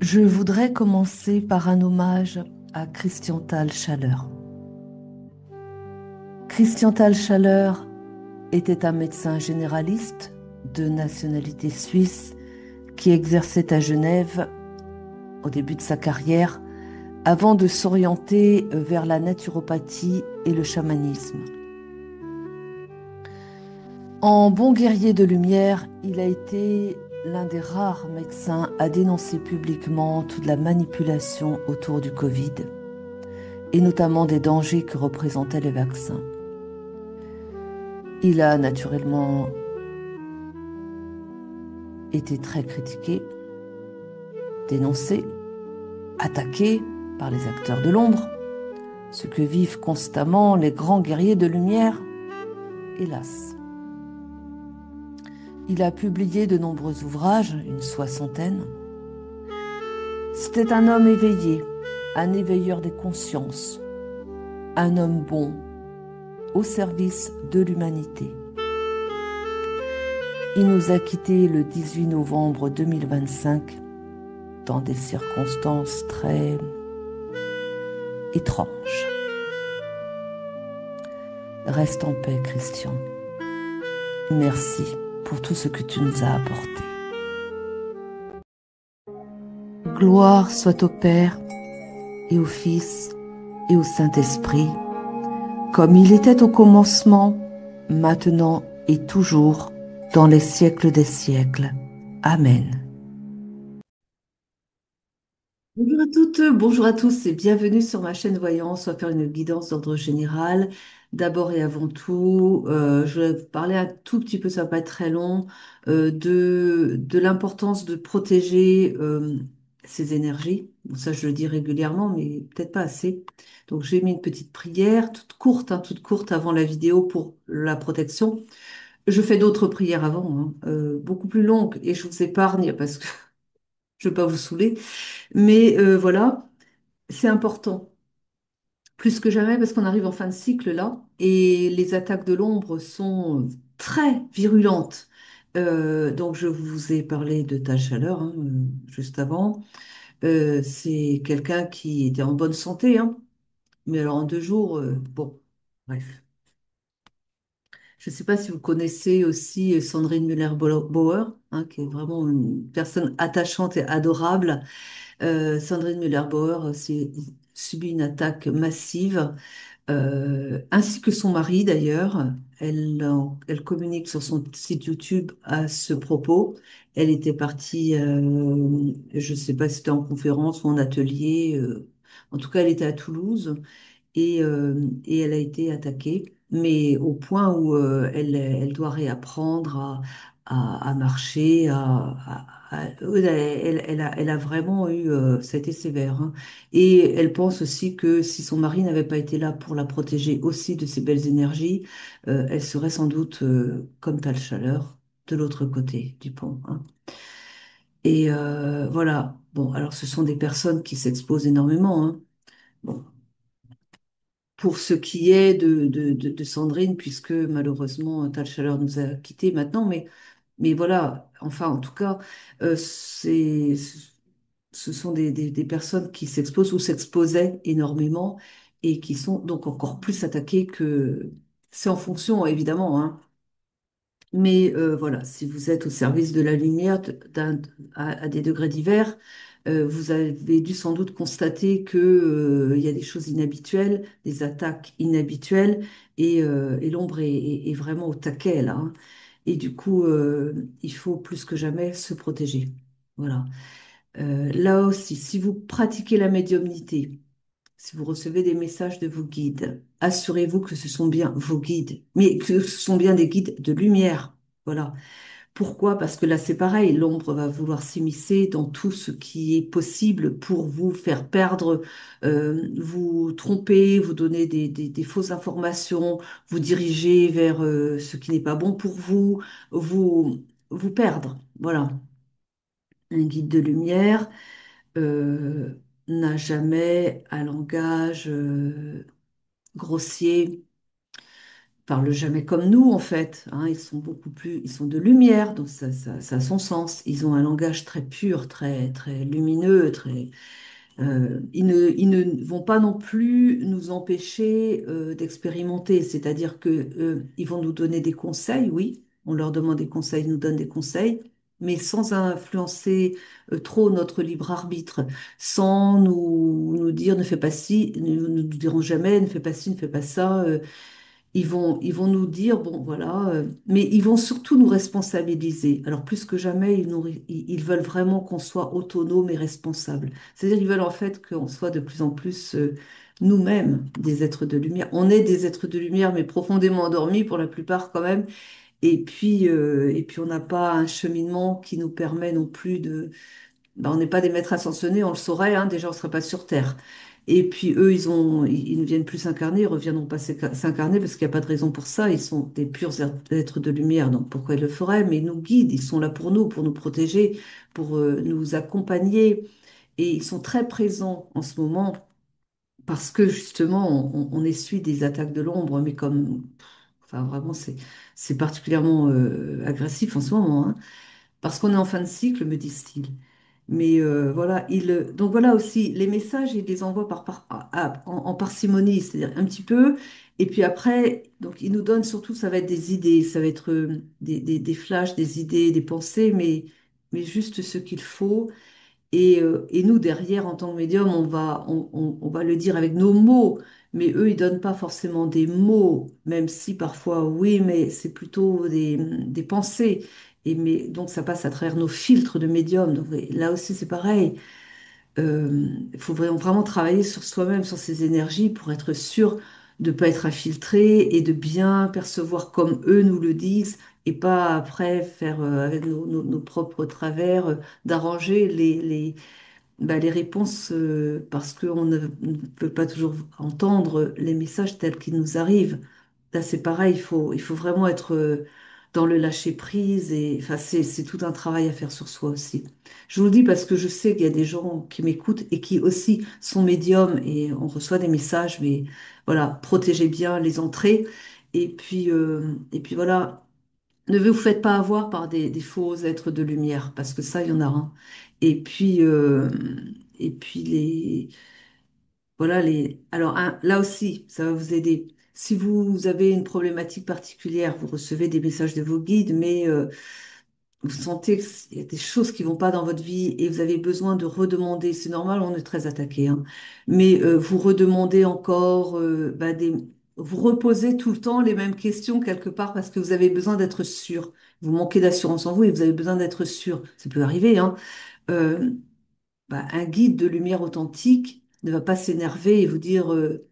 Je voudrais commencer par un hommage à Christian Tal Chaleur. Christian Tal Chaleur était un médecin généraliste de nationalité suisse qui exerçait à Genève au début de sa carrière avant de s'orienter vers la naturopathie et le chamanisme. En bon guerrier de lumière, il a été l'un des rares médecins à dénoncer publiquement toute la manipulation autour du Covid et notamment des dangers que représentaient les vaccins. Il a naturellement été très critiqué, dénoncé, attaqué par les acteurs de l'ombre, ce que vivent constamment les grands guerriers de lumière, hélas. Il a publié de nombreux ouvrages, une soixantaine. C'était un homme éveillé, un éveilleur des consciences, un homme bon, au service de l'humanité. Il nous a quittés le 18 novembre 2025 dans des circonstances très étranges. Reste en paix, Christian. Merci pour tout ce que tu nous as apporté. Gloire soit au Père et au Fils et au Saint-Esprit, comme il était au commencement, maintenant et toujours, dans les siècles des siècles. Amen. Bonjour à toutes, bonjour à tous et bienvenue sur ma chaîne Voyance. On va faire une guidance d'ordre général. D'abord et avant tout, je vais vous parler un tout petit peu, ça va pas être très long, de l'importance de protéger ces énergies. Bon, ça, je le dis régulièrement, mais peut-être pas assez. Donc, j'ai mis une petite prière toute courte avant la vidéo pour la protection. Je fais d'autres prières avant, hein, beaucoup plus longues, et je vous épargne parce que je ne veux pas vous saouler. Mais voilà, c'est important, plus que jamais, parce qu'on arrive en fin de cycle là, et les attaques de l'ombre sont très virulentes. Donc je vous ai parlé de ta chaleur hein, juste avant. C'est quelqu'un qui était en bonne santé, hein, mais alors en 2 jours, bon, bref. Je ne sais pas si vous connaissez aussi Sandrine Müller-Bauer, hein, qui est vraiment une personne attachante et adorable. Sandrine Müller-Bauer subit une attaque massive, ainsi que son mari d'ailleurs. Elle communique sur son site YouTube à ce propos. Elle était partie, je ne sais pas si c'était en conférence ou en atelier, en tout cas elle était à Toulouse et elle a été attaquée, mais au point où elle doit réapprendre à marcher, elle a vraiment eu, ça a été sévère, hein. Et elle pense aussi que si son mari n'avait pas été là pour la protéger aussi de ces belles énergies, elle serait sans doute, comme Tal Chaleur, de l'autre côté du pont, hein. Et voilà. Bon, alors ce sont des personnes qui s'exposent énormément, hein. Bon, pour ce qui est de Sandrine, puisque malheureusement Tal Chaleur nous a quittés maintenant, mais voilà, enfin en tout cas, ce sont des personnes qui s'exposent ou s'exposaient énormément et qui sont donc encore plus attaquées que... C'est en fonction, évidemment, hein. Mais voilà, si vous êtes au service de la lumière à des degrés divers, vous avez dû sans doute constater que, il y a des choses inhabituelles, des attaques inhabituelles, et l'ombre est vraiment au taquet là, hein. Et du coup, il faut plus que jamais se protéger. Voilà. Là aussi, si vous pratiquez la médiumnité, si vous recevez des messages de vos guides, assurez-vous que ce sont bien vos guides, mais que ce sont bien des guides de lumière. Voilà. Pourquoi? Parce que là, c'est pareil, l'ombre va vouloir s'immiscer dans tout ce qui est possible pour vous faire perdre, vous tromper, vous donner des fausses informations, vous diriger vers ce qui n'est pas bon pour vous, vous perdre. Voilà. Un guide de lumière n'a jamais un langage grossier, parlent jamais comme nous, en fait, hein. Ils sont beaucoup plus, ils sont de lumière, donc ça a son sens. Ils ont un langage très pur, très, très lumineux, très, ils ne vont pas non plus nous empêcher d'expérimenter, c'est-à-dire que ils vont nous donner des conseils, oui, on leur demande des conseils, ils nous donnent des conseils, mais sans influencer trop notre libre arbitre, sans nous dire ne fais pas ci, ne nous diront jamais ne fais pas ci, ne fais pas ça. Ils vont nous dire, bon, voilà, mais ils vont surtout nous responsabiliser. Alors, plus que jamais, ils veulent vraiment qu'on soit autonome et responsable. C'est-à-dire, ils veulent en fait qu'on soit de plus en plus nous-mêmes des êtres de lumière. On est des êtres de lumière, mais profondément endormis pour la plupart quand même. Et puis on n'a pas un cheminement qui nous permet non plus de ben, on n'est pas des maîtres ascensionnés, on le saurait, hein, déjà on ne serait pas sur Terre. Et puis eux, ils ne viennent plus s'incarner, ils reviendront pas s'incarner parce qu'il n'y a pas de raison pour ça. Ils sont des purs êtres de lumière, donc pourquoi ils le feraient? Mais ils nous guident, ils sont là pour nous protéger, pour nous accompagner. Et ils sont très présents en ce moment parce que justement, on essuie des attaques de l'ombre, mais comme, enfin vraiment, c'est particulièrement agressif en ce moment, hein. Parce qu'on est en fin de cycle, me disent-ils. Mais voilà, donc voilà aussi, les messages, ils les envoient en parcimonie, c'est-à-dire un petit peu. Et puis après, donc ils nous donnent surtout, ça va être des idées, ça va être des flashs, des idées, des pensées, mais juste ce qu'il faut. Et nous, derrière, en tant que médium, on va le dire avec nos mots, mais eux, ils donnent pas forcément des mots, même si parfois, oui, mais c'est plutôt des pensées. Donc, ça passe à travers nos filtres de médium. Donc, oui, là aussi, c'est pareil. Il faut vraiment travailler sur soi-même, sur ses énergies, pour être sûr de ne pas être infiltré et de bien percevoir comme eux nous le disent, et pas après faire avec nos propres travers, d'arranger les réponses parce qu'on ne peut pas toujours entendre les messages tels qu'ils nous arrivent. Là, c'est pareil, il faut vraiment être dans le lâcher-prise et enfin, c'est tout un travail à faire sur soi aussi. Je vous le dis parce que je sais qu'il y a des gens qui m'écoutent et qui aussi sont médiums et on reçoit des messages, mais voilà, protégez bien les entrées. Et puis voilà, ne vous faites pas avoir par des faux êtres de lumière, parce que ça, il y en a un. Et puis, euh, et puis voilà, alors là aussi, ça va vous aider. Si vous avez une problématique particulière, vous recevez des messages de vos guides, mais vous sentez qu'il y a des choses qui vont pas dans votre vie et vous avez besoin de redemander, c'est normal, on est très attaqué, hein, mais vous redemandez encore, vous reposez tout le temps les mêmes questions quelque part parce que vous avez besoin d'être sûr. Vous manquez d'assurance en vous et vous avez besoin d'être sûr. Ça peut arriver, hein. Euh, un guide de lumière authentique ne va pas s'énerver et vous dire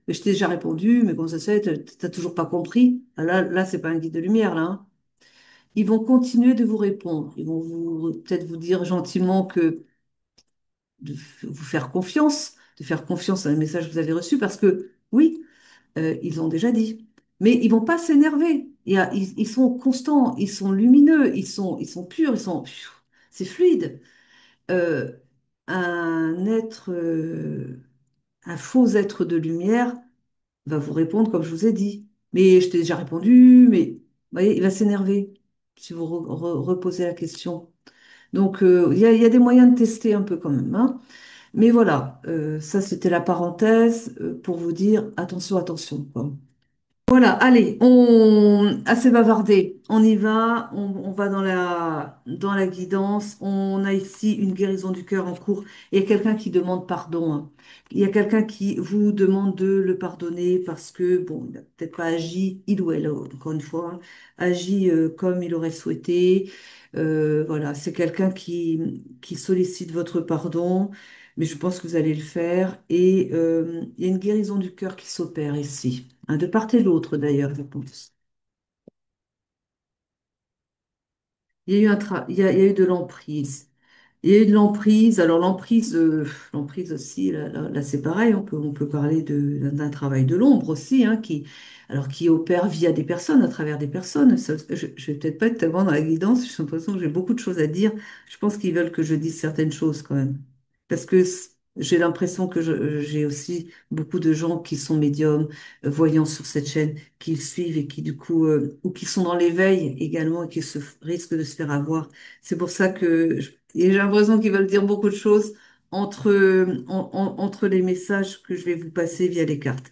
mais je t'ai déjà répondu, mais comment ça se fait, t'as toujours pas compris. Ah, là, c'est pas un guide de lumière, là, hein. Ils vont continuer de vous répondre. Ils vont peut-être vous dire gentiment que vous faire confiance, de faire confiance à un message que vous avez reçu, parce que oui, ils ont déjà dit. Mais ils vont pas s'énerver. Ils sont constants, ils sont lumineux, ils sont purs, c'est fluide. Euh, un être, un faux être de lumière va vous répondre comme je vous ai dit. Mais je t'ai déjà répondu, mais vous voyez, il va s'énerver si vous reposez la question. Donc, il y a des moyens de tester un peu quand même, hein. Mais voilà, ça c'était la parenthèse pour vous dire attention, attention, quoi. Voilà, allez, assez bavardé. On y va, on va dans la guidance. On a ici une guérison du cœur en cours. Il y a quelqu'un qui demande pardon, hein. Il y a quelqu'un qui vous demande de le pardonner parce que, bon, il n'a peut-être pas agi, il ou elle, encore une fois, hein, agi comme il aurait souhaité. Voilà, c'est quelqu'un qui sollicite votre pardon, mais je pense que vous allez le faire. Et il y a une guérison du cœur qui s'opère ici, hein, de part et d'autre d'ailleurs, je pense. Il y a eu il y a eu de l'emprise. Il y a eu de l'emprise. Alors l'emprise aussi, là, c'est pareil. On peut parler d'un travail de l'ombre aussi, hein, qui opère via des personnes, à travers des personnes. Je vais peut-être pas être tellement dans la guidance. J'ai l'impression que j'ai beaucoup de choses à dire. Je pense qu'ils veulent que je dise certaines choses quand même, parce que J'ai l'impression que j'ai aussi beaucoup de gens qui sont médiums, voyants sur cette chaîne, qui le suivent et qui du coup, ou qui sont dans l'éveil également et qui risquent de se faire avoir. C'est pour ça que et j'ai l'impression qu'ils veulent dire beaucoup de choses entre les messages que je vais vous passer via les cartes.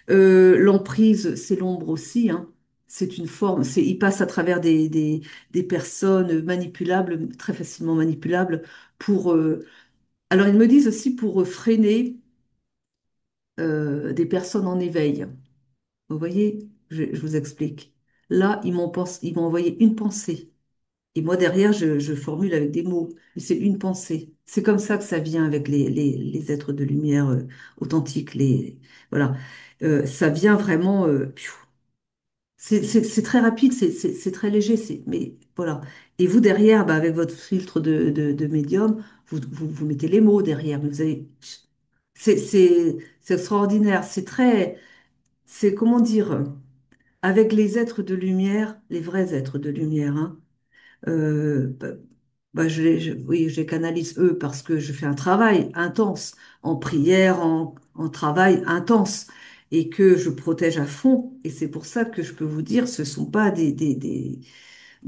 L'emprise, c'est l'ombre aussi, hein. C'est une forme, il passe à travers des personnes manipulables, très facilement manipulables, pour, alors ils me disent aussi pour freiner des personnes en éveil. Vous voyez, je vous explique. Là, ils m'ont envoyé une pensée. Et moi, derrière, je formule avec des mots. Mais c'est une pensée. C'est comme ça que ça vient avec les êtres de lumière authentiques. Voilà. Ça vient vraiment. C'est très rapide, c'est très léger, mais voilà. Et vous derrière, bah, avec votre filtre de médium, vous mettez les mots derrière, mais vous avez, c'est extraordinaire, c'est comment dire, avec les êtres de lumière, les vrais êtres de lumière, hein, bah, oui, je les canalise eux parce que je fais un travail intense en prière, en travail intense et que je protège à fond. Et c'est pour ça que je peux vous dire, ce sont pas des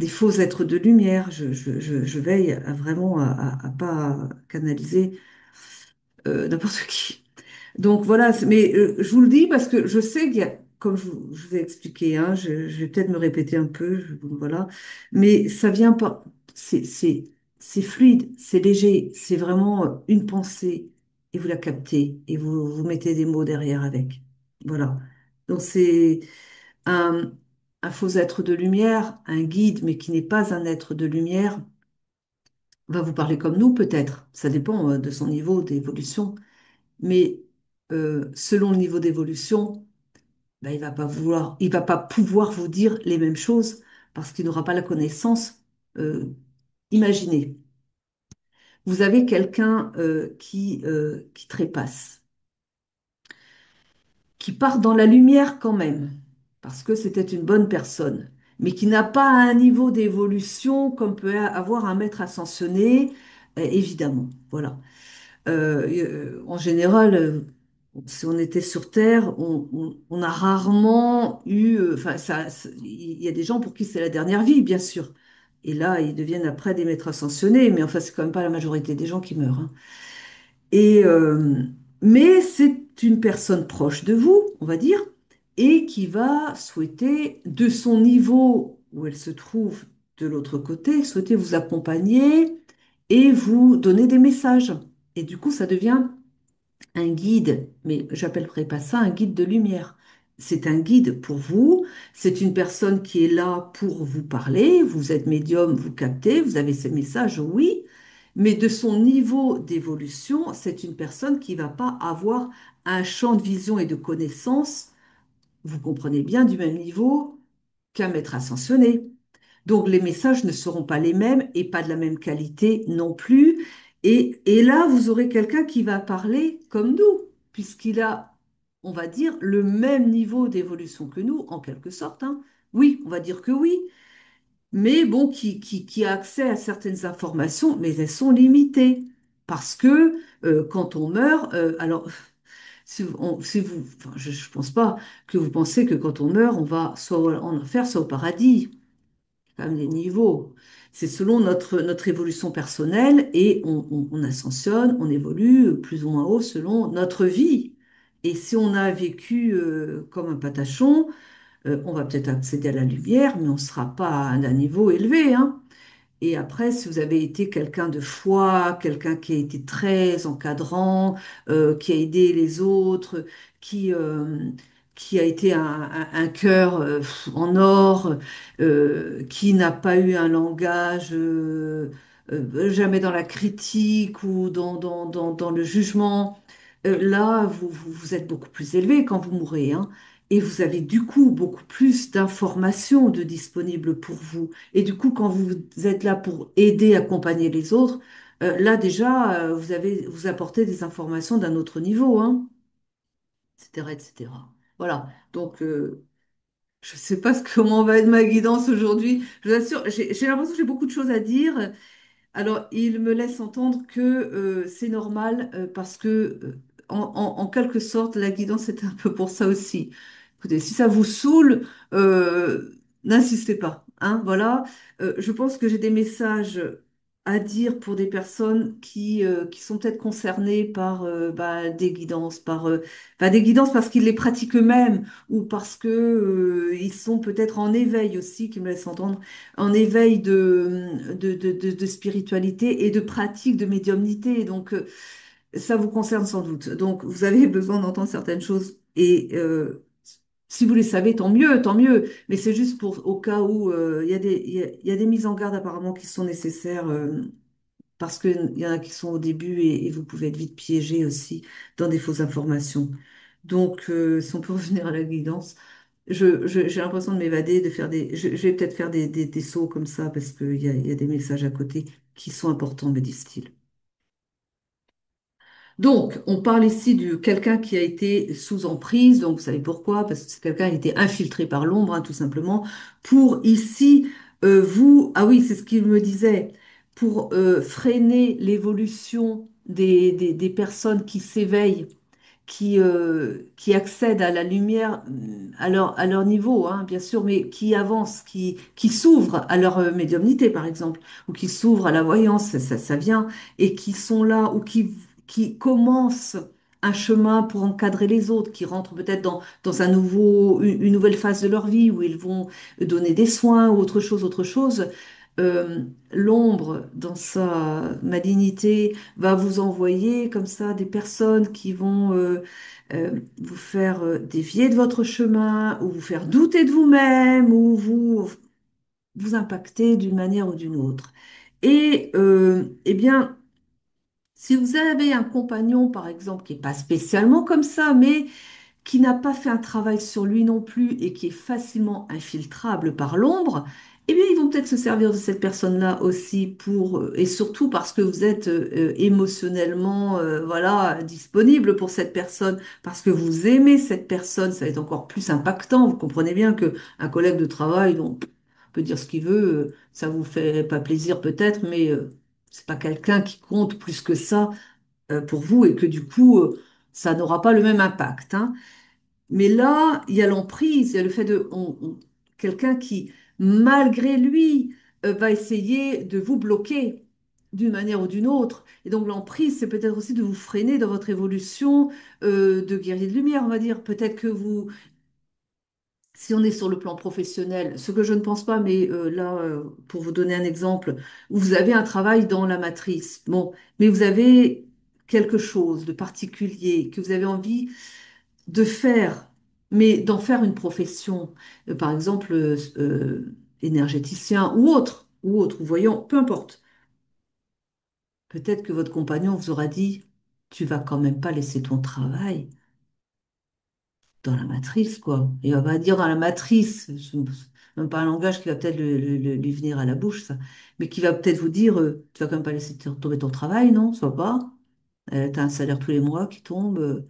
faux êtres de lumière. Je veille à vraiment à pas canaliser n'importe qui. Donc voilà, mais je vous le dis parce que je sais qu'il y a, comme je vous ai expliqué, hein, je vais peut-être me répéter un peu, voilà, mais ça vient pas, c'est fluide, c'est léger, c'est vraiment une pensée et vous la captez et vous mettez des mots derrière avec. Voilà. Donc c'est un, un faux être de lumière, un guide, mais qui n'est pas un être de lumière, va vous parler comme nous peut-être. Ça dépend de son niveau d'évolution. Mais selon le niveau d'évolution, ben, il va pas pouvoir vous dire les mêmes choses parce qu'il n'aura pas la connaissance. euh, Imaginez, vous avez quelqu'un qui trépasse, qui part dans la lumière quand même, parce que c'était une bonne personne, mais qui n'a pas un niveau d'évolution comme peut avoir un maître ascensionné, évidemment. Voilà. En général, si on était sur Terre, on a rarement eu. Enfin, il y a des gens pour qui c'est la dernière vie, bien sûr. Et là, ils deviennent après des maîtres ascensionnés, mais enfin, c'est quand même pas la majorité des gens qui meurent, hein. Et, mais c'est une personne proche de vous, on va dire, et qui va souhaiter, de son niveau où elle se trouve de l'autre côté, souhaiter vous accompagner et vous donner des messages. Et du coup, ça devient un guide, mais j'appellerai pas ça un guide de lumière. C'est un guide pour vous, c'est une personne qui est là pour vous parler, vous êtes médium, vous captez, vous avez ces messages, oui, mais de son niveau d'évolution, c'est une personne qui va pas avoir un champ de vision et de connaissance, vous comprenez bien, du même niveau qu'un maître ascensionné. Donc les messages ne seront pas les mêmes et pas de la même qualité non plus. Et là, vous aurez quelqu'un qui va parler comme nous, puisqu'il a, on va dire, le même niveau d'évolution que nous, en quelque sorte, hein. Oui, on va dire que oui, mais bon, qui a accès à certaines informations, mais elles sont limitées. Parce que quand on meurt, alors si vous, enfin, je ne pense pas que vous pensez que quand on meurt, on va soit en enfer, soit au paradis quand même des niveaux. C'est selon notre évolution personnelle et on ascensionne, on évolue plus ou moins haut selon notre vie. Et si on a vécu comme un patachon, on va peut-être accéder à la lumière, mais on ne sera pas à un niveau élevé, hein. Et après, si vous avez été quelqu'un de foi, quelqu'un qui a été très encadrant, qui a aidé les autres, qui, euh, qui a été un cœur en or, qui n'a pas eu un langage jamais dans la critique ou dans le jugement, là, vous êtes beaucoup plus élevé quand vous mourrez, hein. Et vous avez du coup beaucoup plus d'informations de disponibles pour vous. Et du coup, quand vous êtes là pour aider, accompagner les autres, là déjà, vous apportez des informations d'un autre niveau, hein, etc., etc. Voilà. Donc, je ne sais pas comment va être ma guidance aujourd'hui. Je vous assure, j'ai l'impression que j'ai beaucoup de choses à dire. Alors, il me laisse entendre que c'est normal parce que, en quelque sorte, la guidance est un peu pour ça aussi. Écoutez, si ça vous saoule, n'insistez pas. Hein, voilà. Je pense que j'ai des messages à dire pour des personnes qui sont peut-être concernées par des guidances, des guidances parce qu'ils les pratiquent eux-mêmes ou parce que ils sont peut-être en éveil aussi, qui me laissent entendre en éveil de spiritualité et de pratique de médiumnité. Donc, ça vous concerne sans doute. Donc, vous avez besoin d'entendre certaines choses. Et si vous les savez, tant mieux, tant mieux. Mais c'est juste pour au cas où il y a des mises en garde apparemment qui sont nécessaires. Parce qu'il y en a qui sont au début et vous pouvez être vite piégé aussi dans des fausses informations. Donc, si on peut revenir à la guidance, j'ai l'impression de m'évader, de faire je vais peut-être faire des sauts comme ça parce qu'il y a des messages à côté qui sont importants, me disent-ils. Donc, on parle ici de quelqu'un qui a été sous emprise. Donc, vous savez pourquoi? Parce que c'est quelqu'un qui a été infiltré par l'ombre, hein, tout simplement. Pour ici, ah oui, c'est ce qu'il me disait, pour freiner l'évolution des personnes qui s'éveillent qui accèdent à la lumière à leur niveau, hein, bien sûr, mais qui avancent, qui s'ouvrent à leur médiumnité, par exemple, ou qui s'ouvrent à la voyance, ça vient, et qui sont là, ou qui commencent un chemin pour encadrer les autres, qui rentrent peut-être dans une nouvelle phase de leur vie, où ils vont donner des soins ou autre chose. L'ombre, dans sa malignité, va vous envoyer comme ça des personnes qui vont vous faire dévier de votre chemin, ou vous faire douter de vous-même, ou vous impacter d'une manière ou d'une autre. Et eh bien, si vous avez un compagnon, par exemple, qui n'est pas spécialement comme ça, mais qui n'a pas fait un travail sur lui non plus et qui est facilement infiltrable par l'ombre, eh bien, ils vont peut-être se servir de cette personne-là aussi et surtout parce que vous êtes émotionnellement, voilà, disponible pour cette personne, parce que vous aimez cette personne, ça va être encore plus impactant. Vous comprenez bien que un collègue de travail, donc, peut dire ce qu'il veut, ça vous fait pas plaisir peut-être, mais c'est pas quelqu'un qui compte plus que ça pour vous et que du coup, ça n'aura pas le même impact, hein. Mais là, il y a l'emprise, il y a le fait quelqu'un qui, malgré lui, va essayer de vous bloquer d'une manière ou d'une autre. Et donc l'emprise, c'est peut-être aussi de vous freiner dans votre évolution de guerrier de lumière, on va dire. Peut-être que vous, si on est sur le plan professionnel, ce que je ne pense pas, mais là, pour vous donner un exemple, vous avez un travail dans la matrice, bon, mais vous avez quelque chose de particulier que vous avez envie de faire, mais d'en faire une profession, par exemple énergéticien ou autre, ou voyant, peu importe. Peut-être que votre compagnon vous aura dit, tu vas quand même pas laisser ton travail dans la matrice, quoi. Il va pas dire dans la matrice, même pas un langage qui va peut-être lui venir à la bouche, ça, mais qui va peut-être vous dire, tu vas quand même pas laisser tomber ton travail, non? Ça va pas. T'as un salaire tous les mois qui tombe.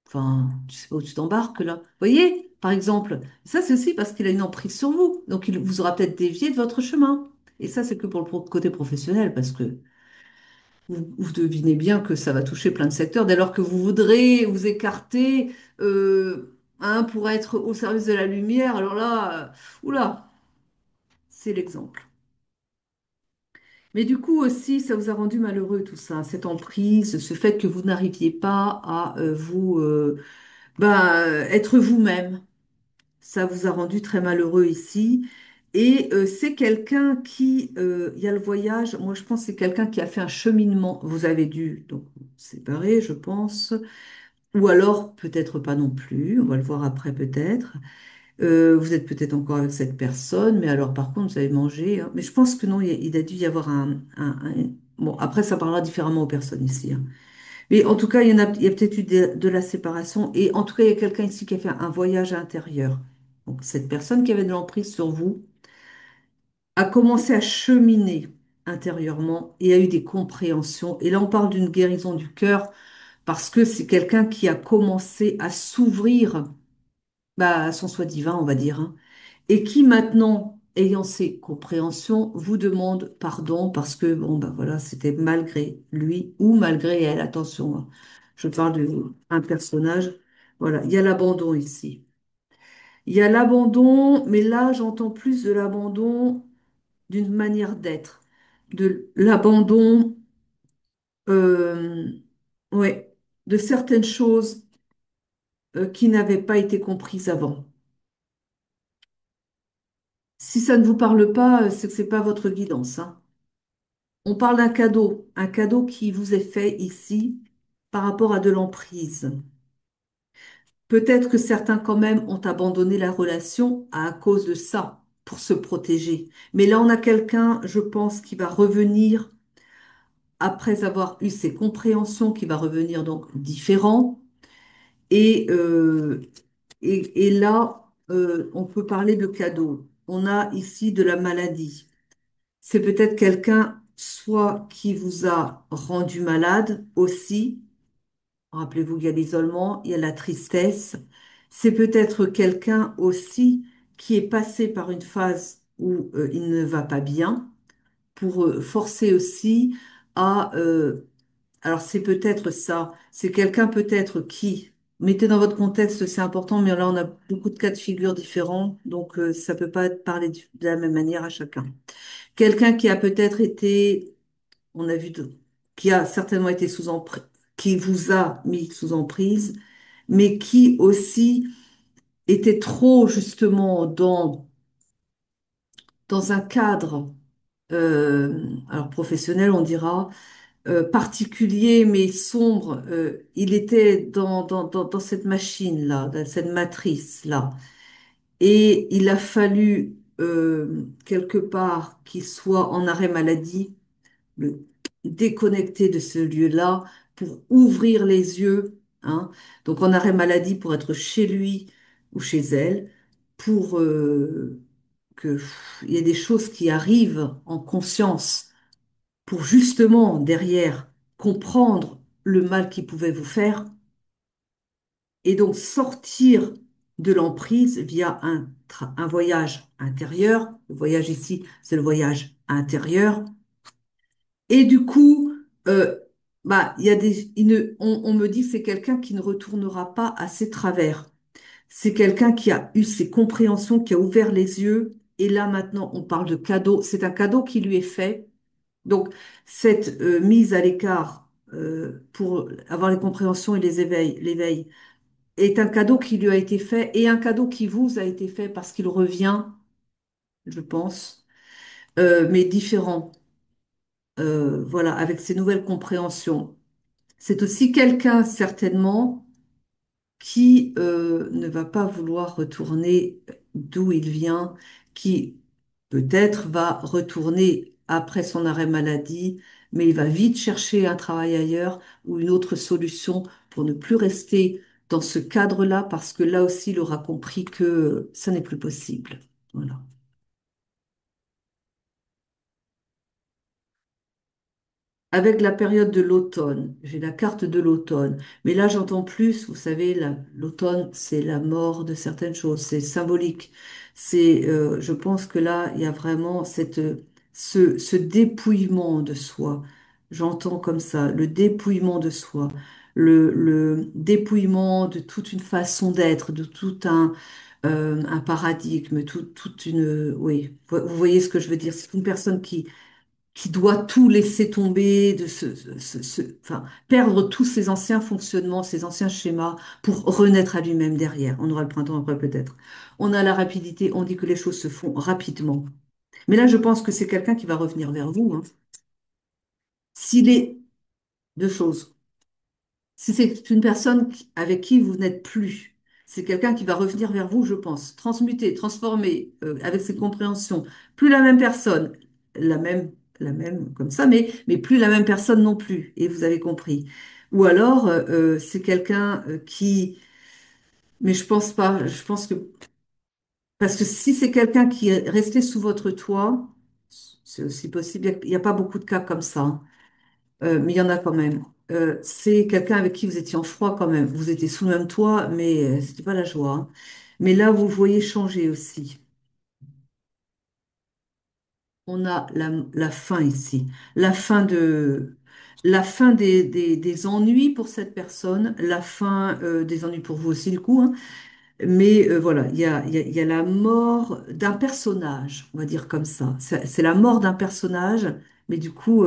Enfin, tu sais pas où tu t'embarques là. Vous voyez, par exemple, ça c'est aussi parce qu'il a une emprise sur vous. Donc il vous aura peut-être dévié de votre chemin. Et ça, c'est que pour le côté professionnel, parce que vous devinez bien que ça va toucher plein de secteurs dès lors que vous voudrez vous écarter pour être au service de la lumière. Alors là, oula, c'est l'exemple. Mais du coup aussi, ça vous a rendu malheureux tout ça, cette emprise, ce fait que vous n'arriviez pas à être vous-même. Ça vous a rendu très malheureux ici. Et c'est quelqu'un il y a le voyage, moi je pense que c'est quelqu'un qui a fait un cheminement. Vous avez dû donc vous séparer, je pense, ou alors peut-être pas non plus, on va le voir après peut-être. Vous êtes peut-être encore avec cette personne, mais alors par contre vous avez mangé, hein. Mais je pense que non, il a dû y avoir Bon, après ça parlera différemment aux personnes ici, hein. Mais en tout cas, il y a peut-être eu de la séparation. Et en tout cas, il y a quelqu'un ici qui a fait un voyage intérieur. Donc, cette personne qui avait de l'emprise sur vous a commencé à cheminer intérieurement et a eu des compréhensions. Et là, on parle d'une guérison du cœur parce que c'est quelqu'un qui a commencé à s'ouvrir à son soi divin, on va dire, hein, et qui maintenant ayant ces compréhensions, vous demande pardon parce que, bon, ben voilà, c'était malgré lui ou malgré elle. Attention, hein. Je parle d'un personnage. Voilà, il y a l'abandon ici. Il y a l'abandon, mais là, j'entends plus de l'abandon d'une manière d'être, de l'abandon, euh, ouais, de certaines choses qui n'avaient pas été comprises avant. Si ça ne vous parle pas, c'est que c'est pas votre guidance, hein. On parle d'un cadeau, un cadeau qui vous est fait ici par rapport à de l'emprise. Peut-être que certains quand même ont abandonné la relation à cause de ça, pour se protéger. Mais là, on a quelqu'un, je pense, qui va revenir après avoir eu ses compréhensions, qui va revenir donc différent. Et, euh, et là, on peut parler de cadeau. On a ici de la maladie. C'est peut-être quelqu'un soit qui vous a rendu malade aussi. Rappelez-vous, il y a l'isolement, il y a la tristesse. C'est peut-être quelqu'un aussi qui est passé par une phase où il ne va pas bien pour forcer aussi à... alors c'est peut-être ça, c'est quelqu'un peut-être qui... Mettez dans votre contexte, c'est important, mais là on a beaucoup de cas de figure différents, donc ça peut pas être parlé de la même manière à chacun. Quelqu'un qui a peut-être été, on a vu, qui a certainement été sous emprise, qui vous a mis sous emprise, mais qui aussi était trop justement dans un cadre, alors professionnel, on dira, particulier mais sombre. Il était dans cette machine-là, dans cette matrice-là. Et il a fallu quelque part qu'il soit en arrêt maladie, le déconnecter de ce lieu-là pour ouvrir les yeux, hein. Donc en arrêt maladie pour être chez lui ou chez elle, pour que il y ait des choses qui arrivent en conscience, pour justement derrière comprendre le mal qu'il pouvait vous faire et donc sortir de l'emprise via un voyage intérieur. Le voyage ici, c'est le voyage intérieur. Et du coup, euh, bah, il y a on me dit que c'est quelqu'un qui ne retournera pas à ses travers. C'est quelqu'un qui a eu ses compréhensions, qui a ouvert les yeux. Et là, maintenant, on parle de cadeau. C'est un cadeau qui lui est fait. Donc, cette mise à l'écart pour avoir les compréhensions et l'éveil est un cadeau qui lui a été fait et un cadeau qui vous a été fait parce qu'il revient, je pense, mais différent. Voilà, avec ses nouvelles compréhensions. C'est aussi quelqu'un, certainement, qui ne va pas vouloir retourner d'où il vient, qui peut-être va retourner après son arrêt maladie, mais il va vite chercher un travail ailleurs ou une autre solution pour ne plus rester dans ce cadre-là, parce que là aussi, il aura compris que ça n'est plus possible. Voilà. Avec la période de l'automne, j'ai la carte de l'automne, mais là j'entends plus, vous savez, l'automne c'est la mort de certaines choses, c'est symbolique. Je pense que là il y a vraiment ce dépouillement de soi. J'entends comme ça, le dépouillement de soi, le dépouillement de toute une façon d'être, de tout un paradigme, toute une, oui, vous voyez ce que je veux dire. C'est une personne qui doit tout laisser tomber, enfin, perdre tous ses anciens fonctionnements, ses anciens schémas pour renaître à lui-même derrière. On aura le printemps après peut-être. On a la rapidité, on dit que les choses se font rapidement. Mais là, je pense que c'est quelqu'un qui va revenir vers vous, hein. S'il est deux choses. Si c'est une personne avec qui vous n'êtes plus, c'est quelqu'un qui va revenir vers vous, je pense, transmuter, transformer, avec ses compréhensions. Plus la même personne, la même, comme ça, mais plus la même personne non plus. Et vous avez compris. Ou alors, c'est quelqu'un mais je pense pas. Je pense que parce que si c'est quelqu'un qui est resté sous votre toit, c'est aussi possible. Il n'y a pas beaucoup de cas comme ça, hein. Mais il y en a quand même. C'est quelqu'un avec qui vous étiez en froid quand même. Vous étiez sous le même toit, mais c'était pas la joie, hein. Mais là, vous voyez changer aussi. on a la fin ici. La fin la fin des ennuis pour cette personne, la fin des ennuis pour vous aussi, le coup, hein. Mais voilà, il y a la mort d'un personnage, on va dire comme ça. C'est la mort d'un personnage, mais du coup,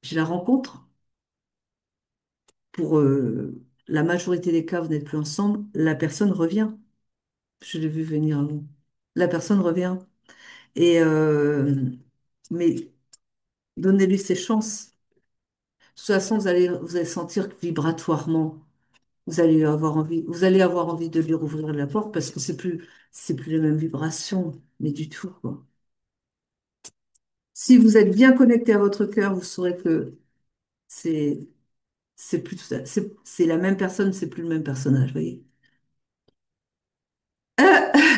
j'ai la rencontre. Pour la majorité des cas, vous n'êtes plus ensemble, la personne revient. Je l'ai vu venir avant. La personne revient. Et mais donnez-lui ses chances. De toute façon, vous allez sentir que vibratoirement, vous allez avoir envie de lui rouvrir la porte parce que c'est plus les mêmes vibrations, mais du tout, quoi. Si vous êtes bien connecté à votre cœur, vous saurez que c'est, c'est plus tout ça. C'est la même personne, c'est plus le même personnage, vous voyez.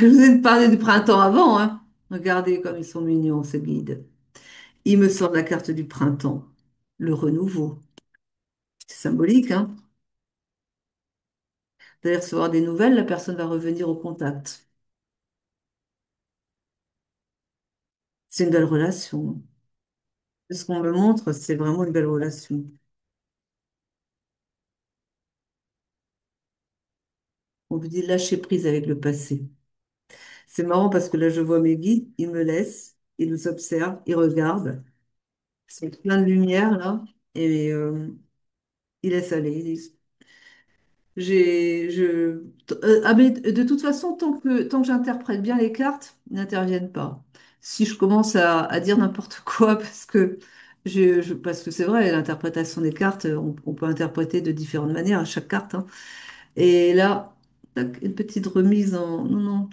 Je vous ai parlé du printemps avant, hein. Regardez comme ils sont mignons, ces guides. Il me sort la carte du printemps, le renouveau. C'est symbolique, hein. Vous allez recevoir des nouvelles, la personne va revenir au contact. C'est une belle relation. Ce qu'on me montre, c'est vraiment une belle relation. On vous dit lâcher prise avec le passé. C'est marrant parce que là, je vois mes guides, ils me laissent, ils nous observent, ils regardent. Ils sont pleins de lumière, là, et ils laissent aller. Ils disent, ah, mais de toute façon, tant que j'interprète bien les cartes, ils n'interviennent pas. Si je commence à dire n'importe quoi, parce que c'est vrai, l'interprétation des cartes, on peut interpréter de différentes manières à chaque carte, hein. Et là, tac, une petite remise en, non, non,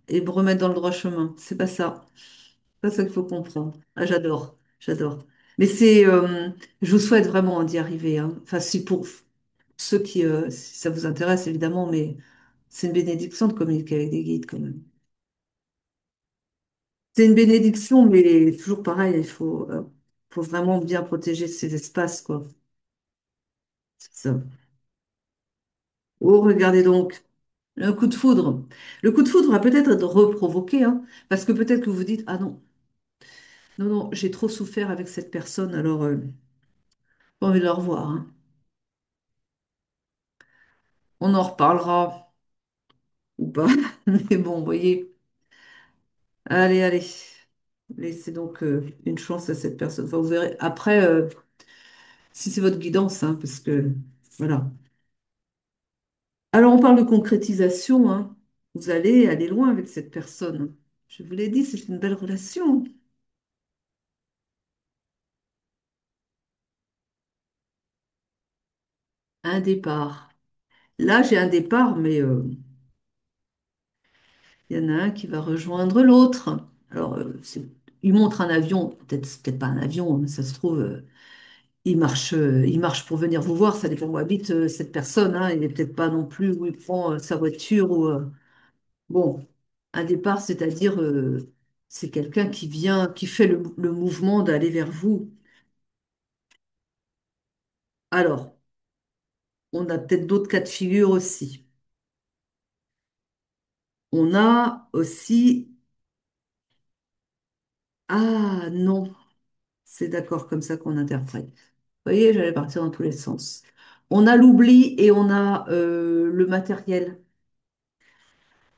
et me remettre dans le droit chemin. C'est pas ça. C'est pas ça qu'il faut comprendre. Ah, j'adore, j'adore. Mais je vous souhaite vraiment d'y arriver, hein. Enfin, si pour ceux si ça vous intéresse évidemment, mais c'est une bénédiction de communiquer avec des guides quand même. C'est une bénédiction, mais toujours pareil, faut vraiment bien protéger ces espaces, quoi. C'est ça. Oh, regardez donc, un coup de foudre. Le coup de foudre va peut-être être reprovoqué, hein, parce que peut-être que vous vous dites, ah non, non, non, j'ai trop souffert avec cette personne, alors pas envie de la revoir, hein. On en reparlera ou pas, mais bon, vous voyez. Allez, allez. Laissez donc une chance à cette personne. Enfin, vous verrez. Après, si c'est votre guidance, hein, parce que voilà. Alors, on parle de concrétisation, hein. Vous allez aller loin avec cette personne. Je vous l'ai dit, c'est une belle relation. Un départ. Là, j'ai un départ, mais il y en a un qui va rejoindre l'autre. Alors, il montre un avion. Peut-être, c'est peut-être pas un avion, mais ça se trouve. Il marche pour venir vous voir, ça dépend où habite cette personne, hein. Il n'est peut-être pas non plus où il prend sa voiture ou bon, un départ, c'est-à-dire c'est quelqu'un qui vient, qui fait le mouvement d'aller vers vous. Alors, on a peut-être d'autres cas de figure aussi. On a aussi, ah non, c'est d'accord comme ça qu'on interprète. Vous voyez, j'allais partir dans tous les sens. On a l'oubli et on a le matériel.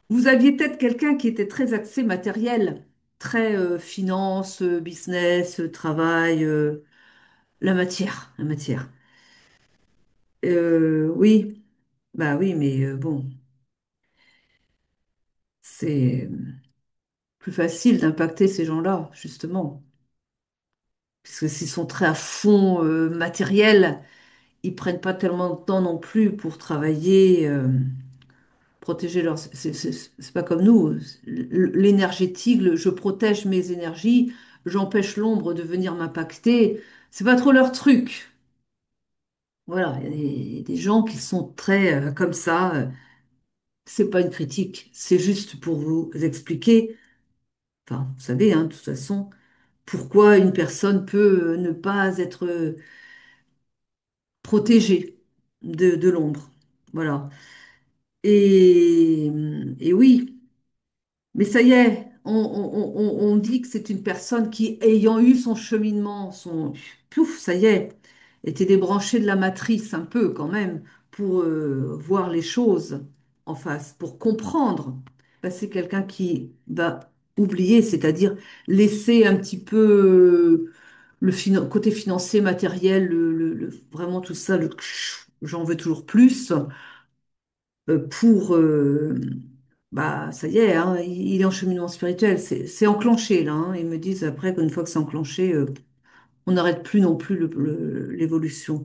Vous aviez peut-être quelqu'un qui était très axé matériel, très finance, business, travail, la matière, la matière. Oui, bah oui, mais bon, c'est plus facile d'impacter ces gens-là, justement, puisque s'ils sont très à fond matériel, ils prennent pas tellement de temps non plus pour travailler, protéger leur. C'est pas comme nous. L'énergétique, je protège mes énergies, j'empêche l'ombre de venir m'impacter. C'est pas trop leur truc. Voilà, il y a des gens qui sont très comme ça. C'est pas une critique, c'est juste pour vous expliquer. Enfin, vous savez, hein, de toute façon, pourquoi une personne peut ne pas être protégée de l'ombre. Voilà. Et oui. Mais ça y est, on dit que c'est une personne qui, ayant eu son cheminement, pouf, ça y est, était débranchée de la matrice un peu quand même pour voir les choses en face, pour comprendre. Ben, c'est quelqu'un qui va oublier, c'est-à-dire laisser un petit peu côté financier, matériel, vraiment tout ça, j'en veux toujours plus pour bah ça y est, hein, il est en cheminement spirituel, c'est enclenché là, hein. Ils me disent après qu'une fois que c'est enclenché, on n'arrête plus non plus l'évolution.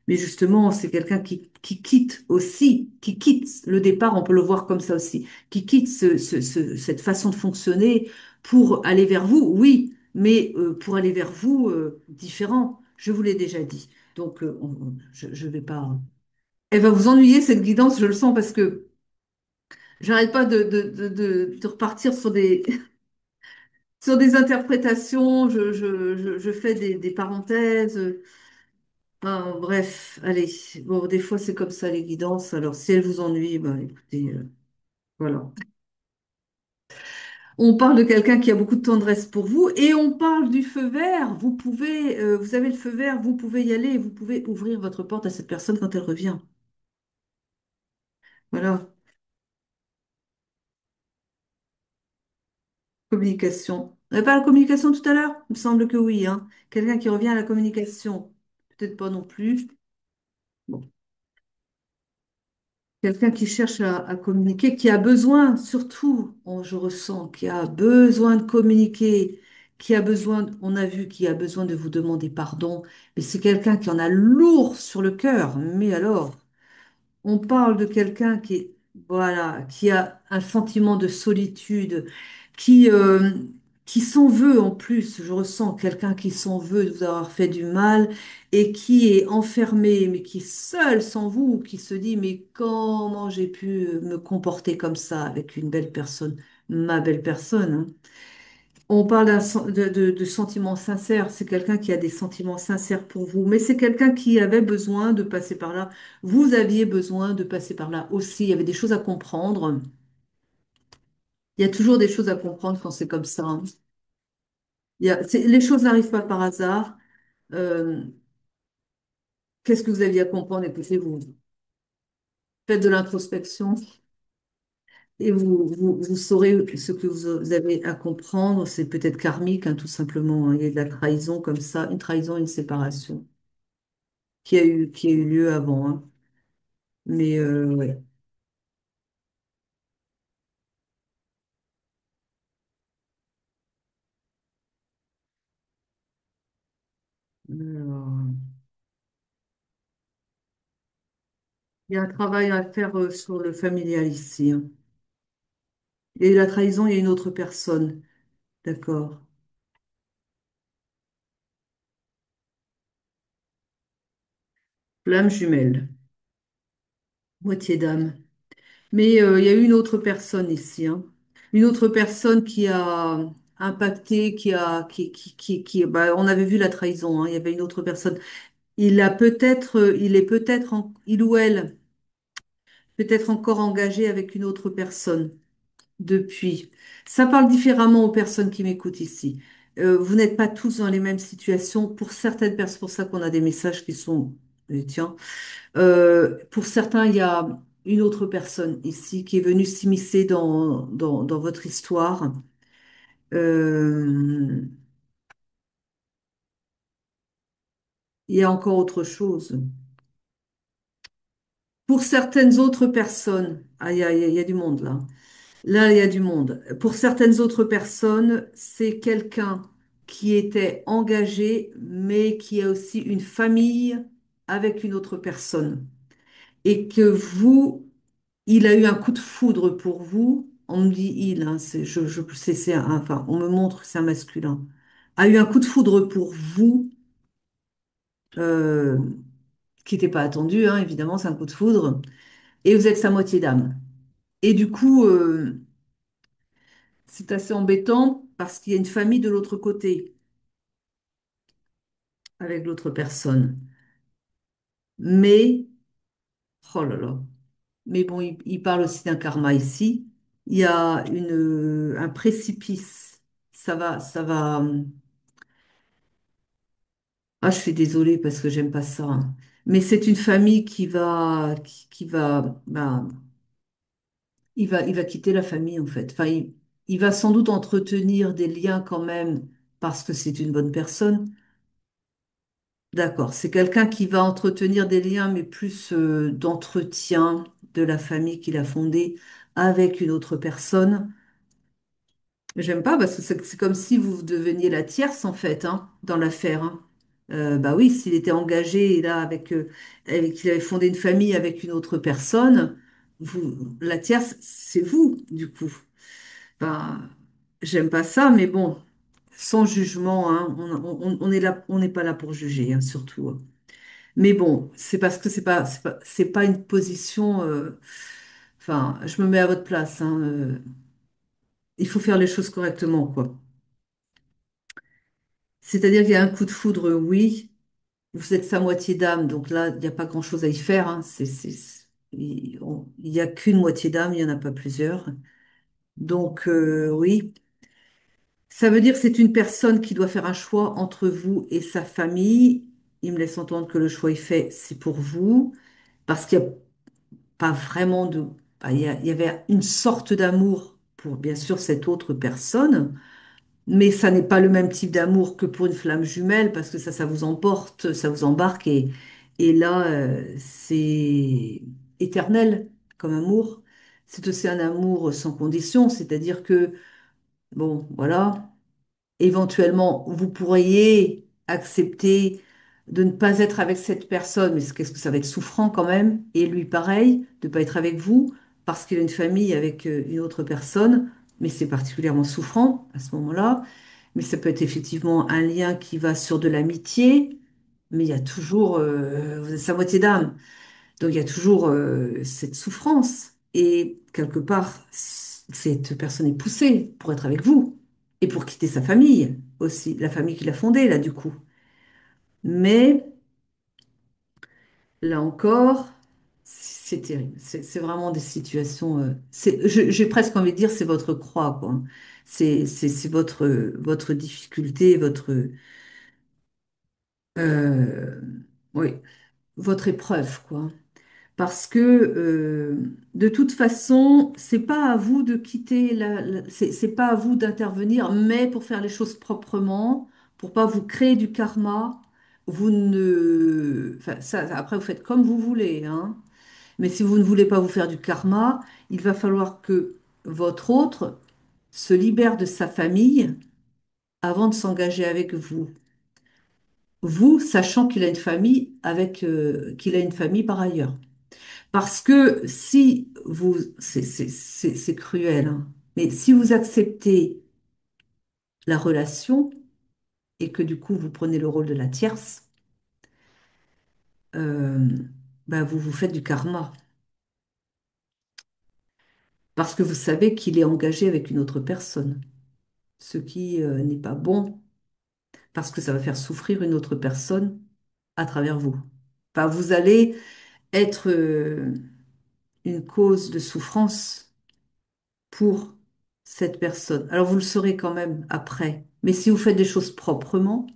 Mais justement, c'est quelqu'un qui quitte aussi, qui quitte le départ, on peut le voir comme ça aussi, qui quitte cette façon de fonctionner pour aller vers vous, oui, mais pour aller vers vous différent. Je vous l'ai déjà dit. Donc, je vais pas. Elle va vous ennuyer cette guidance, je le sens, parce que j'arrête pas de repartir sur sur des interprétations, je fais des parenthèses. Enfin, bref, allez. Bon, des fois, c'est comme ça, les guidances. Alors, si elles vous ennuient, bah, écoutez, voilà. On parle de quelqu'un qui a beaucoup de tendresse pour vous et on parle du feu vert. Vous avez le feu vert, vous pouvez y aller, vous pouvez ouvrir votre porte à cette personne quand elle revient. Voilà. Communication. On n'avait pas la communication tout à l'heure? Il me semble que oui, hein. Quelqu'un qui revient à la communication. Peut-être pas non plus. Bon. Quelqu'un qui cherche à communiquer, qui a besoin, surtout, je ressens, qui a besoin de communiquer, qui a besoin, on a vu, qui a besoin de vous demander pardon, mais c'est quelqu'un qui en a lourd sur le cœur. Mais alors, on parle de quelqu'un voilà, qui a un sentiment de solitude, qui, euh, qui s'en veut en plus. Je ressens quelqu'un qui s'en veut de vous avoir fait du mal et qui est enfermé, mais qui est seul sans vous, qui se dit, mais comment j'ai pu me comporter comme ça avec une belle personne, ma belle personne, hein. On parle de sentiments sincères. C'est quelqu'un qui a des sentiments sincères pour vous, mais c'est quelqu'un qui avait besoin de passer par là. Vous aviez besoin de passer par là aussi. Il y avait des choses à comprendre. Il y a toujours des choses à comprendre quand c'est comme ça, hein. Les choses n'arrivent pas par hasard. Euh, qu'est-ce que vous aviez à comprendre? Écoutez, vous faites de l'introspection et vous saurez ce que vous avez à comprendre. C'est peut-être karmique, hein, tout simplement, hein. Il y a de la trahison comme ça, une trahison, une séparation qui a eu lieu avant, hein. Mais ouais. Alors, il y a un travail à faire sur le familial ici, hein. Et la trahison, il y a une autre personne. D'accord. Flamme jumelle, moitié d'âme. Mais il y a une autre personne ici, hein. Une autre personne qui a impacté, bah, on avait vu la trahison, hein. Il y avait une autre personne. Il est peut-être, il ou elle, peut-être encore engagé avec une autre personne depuis. Ça parle différemment aux personnes qui m'écoutent ici. Vous n'êtes pas tous dans les mêmes situations. Pour certaines personnes, c'est pour ça qu'on a des messages qui sont, tiens, pour certains, il y a une autre personne ici qui est venue s'immiscer dans votre histoire. Euh, il y a encore autre chose. Pour certaines autres personnes, ah, il y a du monde là. Là, il y a du monde. Pour certaines autres personnes, c'est quelqu'un qui était engagé, mais qui a aussi une famille avec une autre personne. Et que vous, il a eu un coup de foudre pour vous. On me dit il, hein, enfin, on me montre que c'est un masculin. A eu un coup de foudre pour vous, euh, qui n'était pas attendu, hein, évidemment, c'est un coup de foudre. Et vous êtes sa moitié d'âme. Et du coup, c'est assez embêtant parce qu'il y a une famille de l'autre côté avec l'autre personne. Mais, oh là là, mais bon, il parle aussi d'un karma ici. il y a un précipice. Ça va. Ah, je suis désolée parce que j'aime pas ça, hein. Mais c'est une famille qui va, ben, il va quitter la famille en fait. Enfin, il va sans doute entretenir des liens quand même parce que c'est une bonne personne. D'accord, c'est quelqu'un qui va entretenir des liens, mais plus d'entretien de la famille qu'il a fondée avec une autre personne. J'aime pas parce que c'est comme si vous deveniez la tierce en fait, hein, dans l'affaire, hein. Bah oui, s'il était engagé là qu'il avait fondé une famille avec une autre personne, la tierce, c'est vous du coup. Enfin, j'aime pas ça, mais bon, sans jugement, hein, on est là, on n'est pas là pour juger, hein, surtout, hein. Mais bon, c'est parce que c'est pas une position. Enfin, je me mets à votre place, hein, il faut faire les choses correctement, quoi. C'est-à-dire qu'il y a un coup de foudre, oui. Vous êtes sa moitié d'âme, donc là, il n'y a pas grand-chose à y faire, hein. Il n'y a qu'une moitié d'âme, il n'y en a pas plusieurs. Donc, oui. Ça veut dire que c'est une personne qui doit faire un choix entre vous et sa famille. Il me laisse entendre que le choix est fait, c'est pour vous, parce qu'il n'y a pas vraiment de... bah, il y avait une sorte d'amour pour, bien sûr, cette autre personne. Mais ça n'est pas le même type d'amour que pour une flamme jumelle, parce que ça vous emporte, ça vous embarque, et là, c'est éternel comme amour. C'est aussi un amour sans condition, c'est-à-dire que, bon, voilà, éventuellement, vous pourriez accepter de ne pas être avec cette personne, mais qu'est-ce que ça va être souffrant quand même, et lui pareil, de ne pas être avec vous, parce qu'il a une famille avec une autre personne, mais c'est particulièrement souffrant à ce moment-là. Mais ça peut être effectivement un lien qui va sur de l'amitié, mais il y a toujours, vous êtes sa moitié d'âme, donc il y a toujours cette souffrance. Et quelque part, cette personne est poussée pour être avec vous et pour quitter sa famille aussi, la famille qu'il a fondée là du coup. Mais là encore, c'est terrible. C'est vraiment des situations. J'ai presque envie de dire, c'est votre croix, quoi. C'est votre difficulté, euh, oui, votre épreuve, quoi. Parce que de toute façon, c'est pas à vous de quitter c'est pas à vous d'intervenir, mais pour faire les choses proprement, pour pas vous créer du karma, vous ne, enfin, ça, après vous faites comme vous voulez, hein. Mais si vous ne voulez pas vous faire du karma, il va falloir que votre autre se libère de sa famille avant de s'engager avec vous. Vous, sachant qu'il a une famille qu'il a une famille par ailleurs. Parce que si vous, c'est cruel, hein, mais si vous acceptez la relation et que du coup vous prenez le rôle de la tierce, euh, ben vous vous faites du karma. Parce que vous savez qu'il est engagé avec une autre personne, ce qui n'est pas bon, parce que ça va faire souffrir une autre personne à travers vous. Enfin, vous allez être une cause de souffrance pour cette personne. Alors vous le saurez quand même après. Mais si vous faites des choses proprement,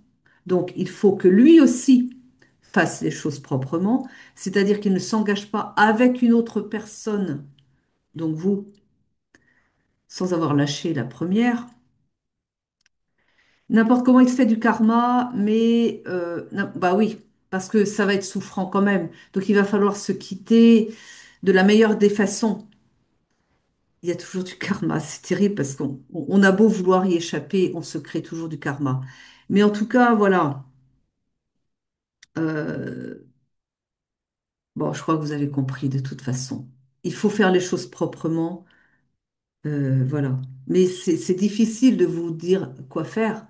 donc il faut que lui aussi fasse les choses proprement, c'est-à-dire qu'il ne s'engage pas avec une autre personne, donc vous, sans avoir lâché la première. N'importe comment il se fait du karma, mais bah oui, parce que ça va être souffrant quand même. Donc il va falloir se quitter de la meilleure des façons. Il y a toujours du karma. C'est terrible parce on a beau vouloir y échapper, on se crée toujours du karma. Mais en tout cas, voilà. Euh, bon, je crois que vous avez compris de toute façon. Il faut faire les choses proprement. Voilà. Mais c'est difficile de vous dire quoi faire.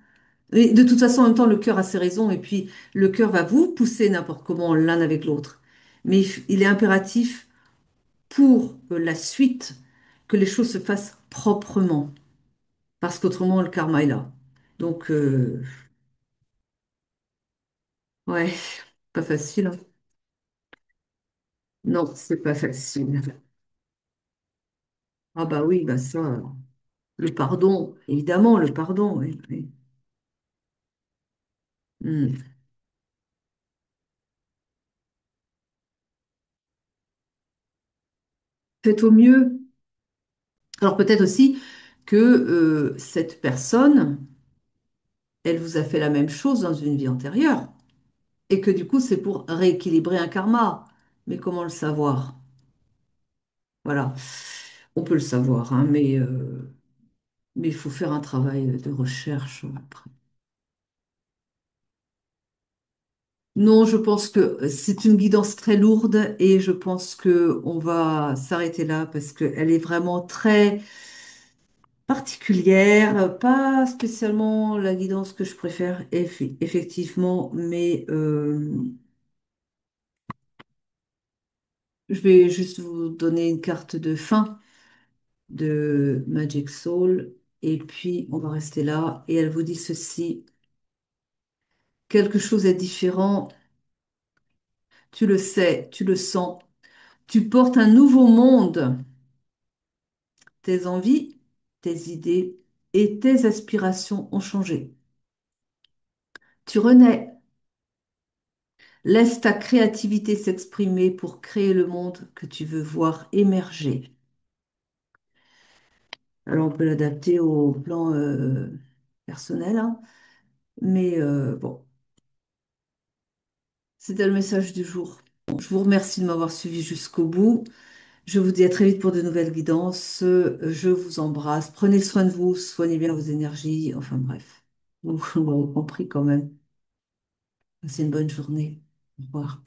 Mais de toute façon, en même temps, le cœur a ses raisons et puis le cœur va vous pousser n'importe comment l'un avec l'autre. Mais il est impératif pour la suite que les choses se fassent proprement. Parce qu'autrement, le karma est là. Donc, ouais, pas facile, hein. Non, c'est pas facile. Ah bah oui, bah ça, le pardon, évidemment, le pardon, oui, oui. Hmm. Faites au mieux. Alors peut-être aussi que cette personne, elle vous a fait la même chose dans une vie antérieure et que du coup c'est pour rééquilibrer un karma. Mais comment le savoir? Voilà, on peut le savoir, hein, mais il faut faire un travail de recherche après. Non, je pense que c'est une guidance très lourde et je pense que on va s'arrêter là parce qu'elle est vraiment très particulière, pas spécialement la guidance que je préfère, effectivement, mais je vais juste vous donner une carte de fin de Magic Soul et puis on va rester là et elle vous dit ceci, quelque chose est différent, tu le sais, tu le sens, tu portes un nouveau monde, tes envies, tes idées et tes aspirations ont changé. Tu renais. Laisse ta créativité s'exprimer pour créer le monde que tu veux voir émerger. Alors on peut l'adapter au plan personnel, hein, mais bon, c'était le message du jour. Bon, je vous remercie de m'avoir suivi jusqu'au bout. Je vous dis à très vite pour de nouvelles guidances. Je vous embrasse. Prenez soin de vous, soignez bien vos énergies. Enfin bref, vous m'avez compris quand même. Passez une bonne journée. Au revoir.